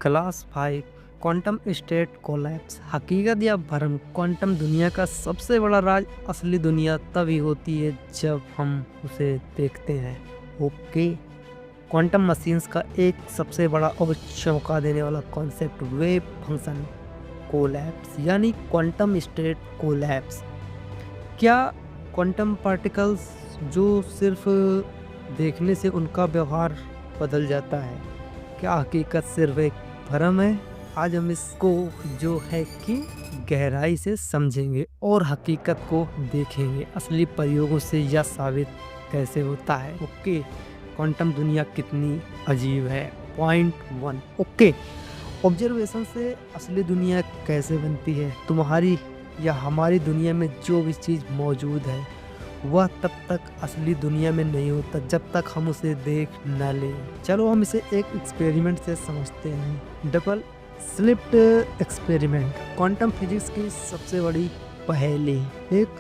Class 5 quantum state collapse हकीकत या भ्रम। क्वांटम दुनिया का सबसे बड़ा राज। असली दुनिया तभी होती है जब हम उसे देखते हैं। ओके, क्वांटम मशीन्स का एक सबसे बड़ा और चौंका देने वाला कॉन्सेप्ट वेव फंक्शन कोलैप्स यानी क्वांटम स्टेट कोलैप्स। क्या क्वांटम पार्टिकल्स जो सिर्फ देखने से उनका व्यवहार बदल जाता है, क्या हकीकत सिर्फ एक भ्रम है? आज हम इसको जो है कि गहराई से समझेंगे और हकीकत को देखेंगे। असली प्रयोगों से यह साबित कैसे होता है। ओके, क्वांटम दुनिया कितनी अजीब है। पॉइंट 1। ओके, ऑब्जर्वेशन से असली दुनिया कैसे बनती है। तुम्हारी या हमारी दुनिया में जो भी चीज़ मौजूद है वह तब तक असली दुनिया में नहीं होता जब तक हम उसे देख न लें। चलो हम इसे एक एक्सपेरिमेंट से समझते हैं। Double slit experiment quantum physics की सबसे बड़ी पहेली। एक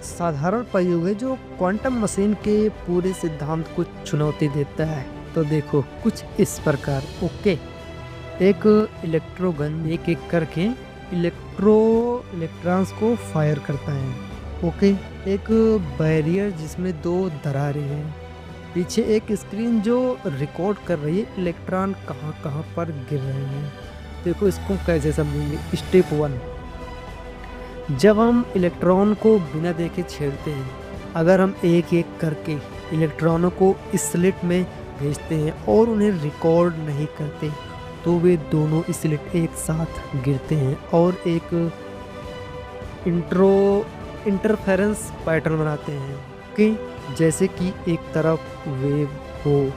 साधारण प्रयोग है जो क्वांटम मशीन के पूरे सिद्धांत को चुनौती देता है। तो देखो कुछ इस प्रकार। ओके, एक इलेक्ट्रोगन एक एक करके इलेक्ट्रॉन्स को फायर करता है। ओके, एक बैरियर जिसमें दो दरारें हैं। पीछे एक स्क्रीन जो रिकॉर्ड कर रही है इलेक्ट्रॉन कहाँ कहाँ पर गिर रहे हैं। देखो इसको कैसे समझेंगे। स्टेप 1, जब हम इलेक्ट्रॉन को बिना देखे छेड़ते हैं, अगर हम एक एक करके इलेक्ट्रॉनों को इस स्लिट में भेजते हैं और उन्हें रिकॉर्ड नहीं करते तो वे दोनों स्लिट एक साथ गिरते हैं और एक इंटरफेरेंस पैटर्न बनाते हैं कि जैसे कि एक तरफ वेव हो।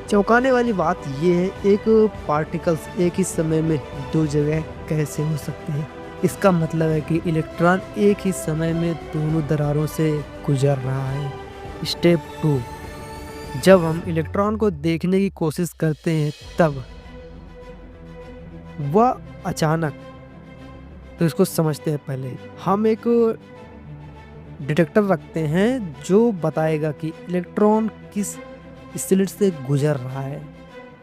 चौंकाने वाली बात यह है, एक पार्टिकल्स एक ही समय में दो जगह कैसे हो सकते हैं। इसका मतलब है कि इलेक्ट्रॉन एक ही समय में दोनों दरारों से गुजर रहा है। स्टेप 2, जब हम इलेक्ट्रॉन को देखने की कोशिश करते हैं तब वह अचानक, तो इसको समझते हैं। पहले हम एक डिटेक्टर रखते हैं जो बताएगा कि इलेक्ट्रॉन किस स्लिट से गुजर रहा है।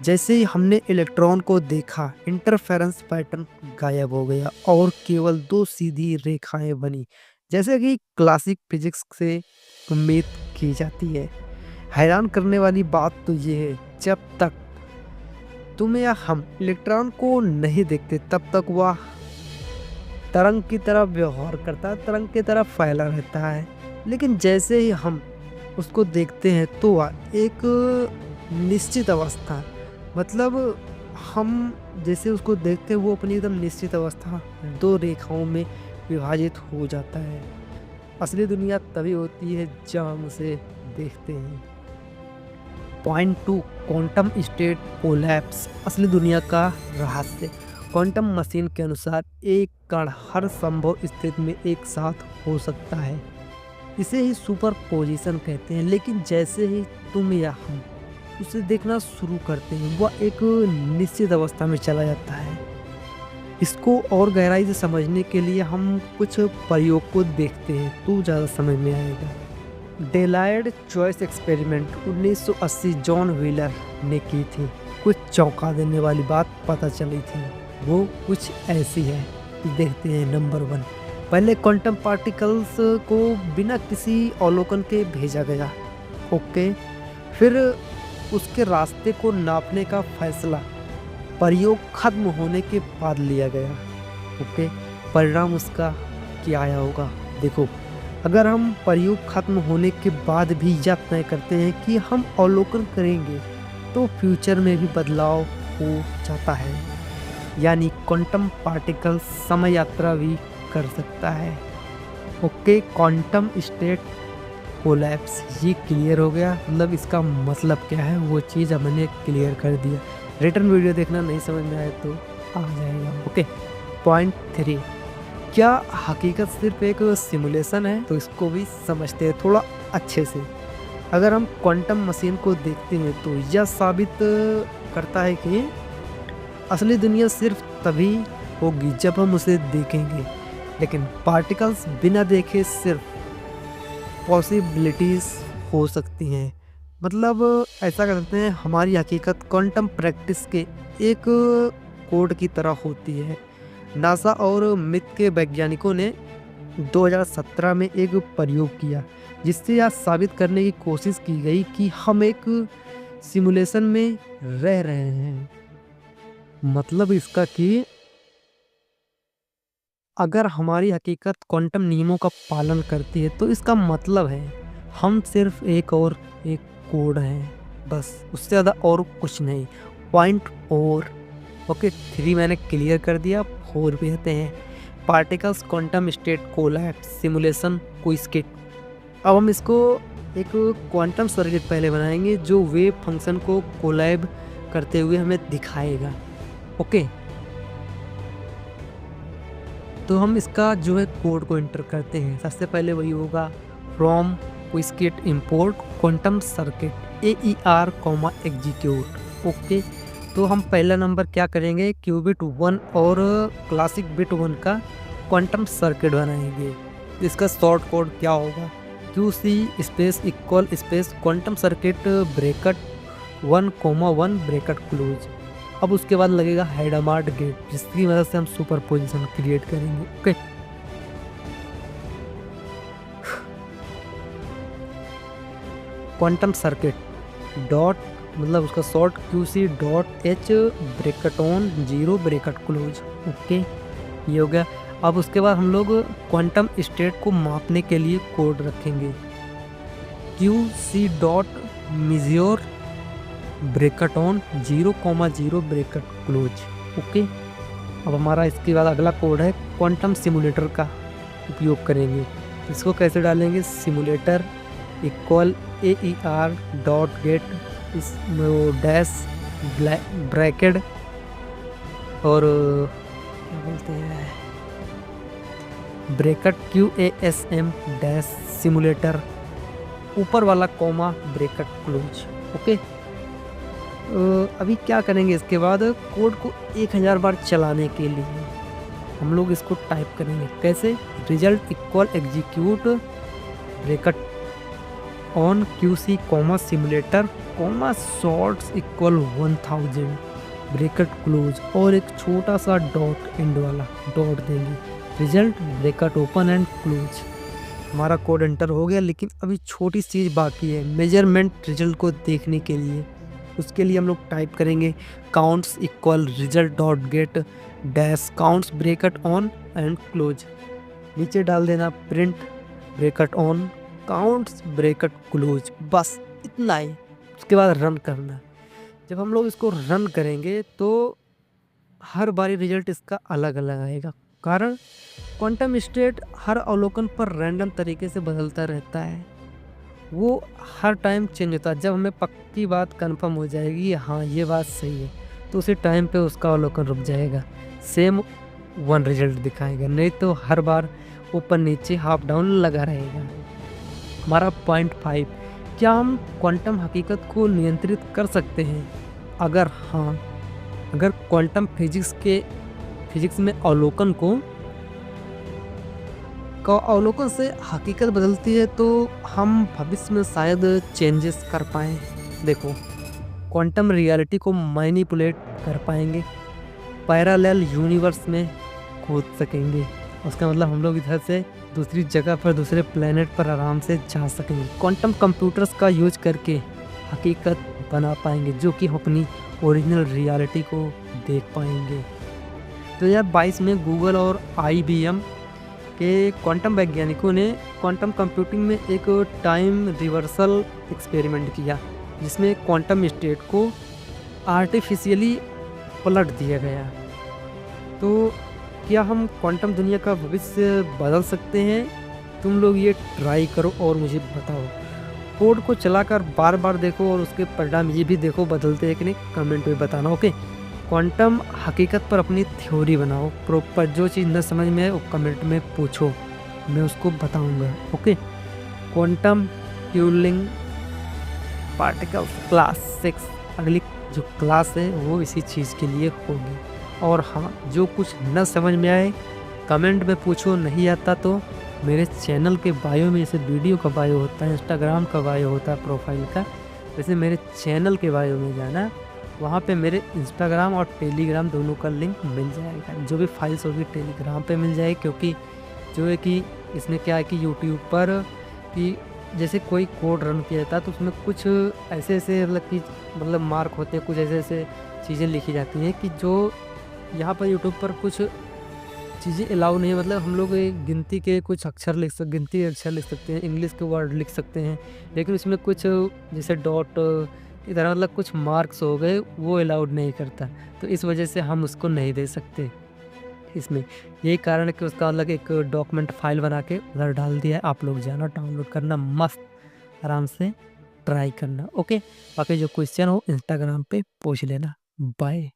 जैसे ही हमने इलेक्ट्रॉन को देखा, इंटरफेरेंस पैटर्न गायब हो गया और केवल दो सीधी रेखाएं बनी, जैसे कि क्लासिक फिजिक्स से उम्मीद की जाती है। हैरान करने वाली बात तो ये है, जब तक तुम या हम इलेक्ट्रॉन को नहीं देखते तब तक वह तरंग की तरह व्यवहार करता है, तरंग की तरह फैला रहता है। लेकिन जैसे ही हम उसको देखते हैं तो वह एक निश्चित अवस्था, मतलब हम जैसे उसको देखते हैं वो अपनी एकदम निश्चित अवस्था दो रेखाओं में विभाजित हो जाता है। असली दुनिया तभी होती है जब हम उसे देखते हैं। पॉइंट 2, क्वांटम स्टेट कोलैप्स असली दुनिया का रहस्य। क्वांटम मशीन के अनुसार एक कण हर संभव स्थिति में एक साथ हो सकता है। इसे ही सुपर पोजिशन कहते हैं। लेकिन जैसे ही तुम या हम उसे देखना शुरू करते हैं वह एक निश्चित अवस्था में चला जाता है। इसको और गहराई से समझने के लिए हम कुछ प्रयोग को देखते हैं तो ज़्यादा समझ में आएगा। डेलायड चॉइस एक्सपेरिमेंट 1980 जॉन व्हीलर ने की थी। कुछ चौंका देने वाली बात पता चली थी, वो कुछ ऐसी है। देखते हैं। नंबर 1, पहले क्वांटम पार्टिकल्स को बिना किसी अवलोकन के भेजा गया। ओके, फिर उसके रास्ते को नापने का फैसला प्रयोग खत्म होने के बाद लिया गया। ओके, परिणाम उसका क्या आया होगा। देखो, अगर हम प्रयोग खत्म होने के बाद भी यह तय करते हैं कि हम अवलोकन करेंगे तो फ्यूचर में भी बदलाव हो जाता है। यानी क्वांटम पार्टिकल समय यात्रा भी कर सकता है। ओके, क्वांटम स्टेट कोलैप्स ये क्लियर हो गया। मतलब इसका मतलब क्या है वो चीज़ हमने क्लियर कर दिया। रिटर्न वीडियो देखना नहीं समझ में आए तो आ जाएगा। ओके, पॉइंट 3, क्या हकीकत सिर्फ एक सिमुलेशन है? तो इसको भी समझते हैं थोड़ा अच्छे से। अगर हम क्वांटम मशीन को देखते हैं तो यह साबित करता है कि असली दुनिया सिर्फ तभी होगी जब हम उसे देखेंगे। लेकिन पार्टिकल्स बिना देखे सिर्फ पॉसिबिलिटीज हो सकती हैं। मतलब ऐसा कर सकते हैं, हमारी हकीकत क्वांटम प्रैक्टिस के एक कोड की तरह होती है। नासा और मिथ के वैज्ञानिकों ने 2017 में एक प्रयोग किया जिससे यह साबित करने की कोशिश की गई कि हम एक सिमुलेशन में रह रहे हैं। मतलब इसका कि अगर हमारी हकीकत क्वांटम नियमों का पालन करती है तो इसका मतलब है हम सिर्फ एक कोड हैं, बस उससे ज़्यादा और कुछ नहीं। पॉइंट 4 ओके 3 मैंने क्लियर कर दिया। 4 भी कहते हैं particles quantum state collapse simulation quiz kit. अब हम इसको एक क्वांटम सर्किट पहले बनाएंगे जो वेव फंक्शन को कोलैब करते हुए हमें दिखाएगा। ओके तो हम इसका जो है कोड को एंटर करते हैं। सबसे पहले वही होगा from Qiskit import quantum circuit AER execute. Okay तो हम पहला नंबर क्या करेंगे, क्यूबिट 1 और क्लासिक बिट 1 का क्वांटम सर्किट बनाएंगे। इसका शॉर्ट कोड क्या होगा, QC space equal space quantum circuit bracket 1,1 bracket close. अब उसके बाद लगेगा हैडमार्ट गेट जिसकी मदद से हम सुपरपोजिशन क्रिएट करेंगे। ओके क्वांटम सर्किट डॉट मतलब उसका short QC dot H bracket on 0 bracket close. Okay ये हो गया। अब उसके बाद हम लोग क्वांटम स्टेट को मापने के लिए कोड रखेंगे QC dot measure bracket on 0,0 bracket close. Okay अब हमारा इसके बाद अगला कोड है क्वांटम सिमुलेटर का उपयोग करेंगे। इसको कैसे डालेंगे, simulator equal AER dot gate इस डैश ब्रैकेट और क्या बोलते हैं ब्रैकेट QASM डैश सिमुलेटर ऊपर वाला कॉमा ब्रैकेट क्लोज। ओके अभी क्या करेंगे, इसके बाद कोड को 1000 बार चलाने के लिए हम लोग इसको टाइप करेंगे। कैसे, result equal execute bracket on QC comma simulator comma shorts equal 1000 bracket close और एक छोटा सा डॉट एंड वाला डॉट देंगे। Result bracket open and close. हमारा कोड एंटर हो गया, लेकिन अभी छोटी चीज़ बाकी है मेजरमेंट रिजल्ट को देखने के लिए। उसके लिए हम लोग टाइप करेंगे counts equal result dot gate dash counts bracket on and close. नीचे डाल देना print bracket on counts bracket close, बस इतना ही। उसके बाद रन करना। जब हम लोग इसको रन करेंगे तो हर बारी रिजल्ट इसका अलग अलग आएगा, कारण क्वांटम स्टेट हर अवलोकन पर रैंडम तरीके से बदलता रहता है, वो हर टाइम चेंज होता है। जब हमें पक्की बात कंफर्म हो जाएगी हाँ ये बात सही है तो उसी टाइम पे उसका अवलोकन रुक जाएगा, सेम 1 रिजल्ट दिखाएगा, नहीं तो हर बार ऊपर नीचे हाफ डाउन लगा रहेगा। हमारा पॉइंट 5, क्या हम क्वांटम हकीकत को नियंत्रित कर सकते हैं? अगर हाँ, अगर क्वांटम फिजिक्स में अवलोकन से हकीकत बदलती है तो हम भविष्य में शायद चेंजेस कर पाएँ। देखो क्वांटम रियलिटी को मैनिपुलेट कर पाएंगे, पैरेलल यूनिवर्स में कूद सकेंगे। उसका मतलब हम लोग इधर से दूसरी जगह पर दूसरे प्लेनेट पर आराम से जा सकेंगे। क्वांटम कंप्यूटर्स का यूज करके हकीकत बना पाएंगे जो कि हम अपनी ओरिजिनल रियलिटी को देख पाएंगे। 2022 में गूगल और IBM के क्वांटम वैज्ञानिकों ने क्वांटम कंप्यूटिंग में एक टाइम रिवर्सल एक्सपेरिमेंट किया जिसमें क्वांटम स्टेट को आर्टिफिशियली पलट दिया गया। तो क्या हम क्वांटम दुनिया का भविष्य बदल सकते हैं? तुम लोग ये ट्राई करो और मुझे बताओ। कोड को चलाकर बार बार देखो और उसके परिणाम ये भी देखो बदलते हैं कि नहीं, कमेंट में बताना। ओके क्वांटम हकीकत पर अपनी थ्योरी बनाओ प्रॉपर, जो चीज़ न समझ में आए वो कमेंट में पूछो, मैं उसको बताऊंगा। ओके क्वांटम ट्यूलिंग पार्टिकल्स क्लास 6 अगली जो क्लास है वो इसी चीज़ के लिए होगी। और हाँ, जो कुछ न समझ में आए कमेंट में पूछो, नहीं आता तो मेरे चैनल के बायो में, जैसे वीडियो का बायो होता है, इंस्टाग्राम का बायो होता है प्रोफाइल का, वैसे मेरे चैनल के बायो में जाना वहाँ पे मेरे इंस्टाग्राम और टेलीग्राम दोनों का लिंक मिल जाएगा। जो भी फाइल्स होगी टेलीग्राम पे मिल जाएगी, क्योंकि जो है कि इसमें क्या है कि यूट्यूब पर कि जैसे कोई कोड रन किया जाता है तो उसमें कुछ ऐसे-ऐसे मतलब कि मतलब मार्क होते हैं, कुछ ऐसे-ऐसे चीज़ें लिखी जाती हैं कि जो यहाँ पर यूट्यूब पर कुछ चीज़ें अलाउ नहीं है। मतलब हम लोग गिनती के कुछ अक्षर गिनती के अक्षर लिख सकते हैं, इंग्लिश के वर्ड लिख सकते हैं, लेकिन उसमें कुछ जैसे डॉट इधर मतलब कुछ मार्क्स हो गए वो अलाउड नहीं करता। तो इस वजह से हम उसको नहीं दे सकते इसमें। यही कारण है कि उसका अलग एक डॉक्यूमेंट फ़ाइल बना के उधर डाल दिया है। आप लोग जाना डाउनलोड करना, मस्त आराम से ट्राई करना, ओके? बाकी जो क्वेश्चन हो इंस्टाग्राम पे पूछ लेना। बाय।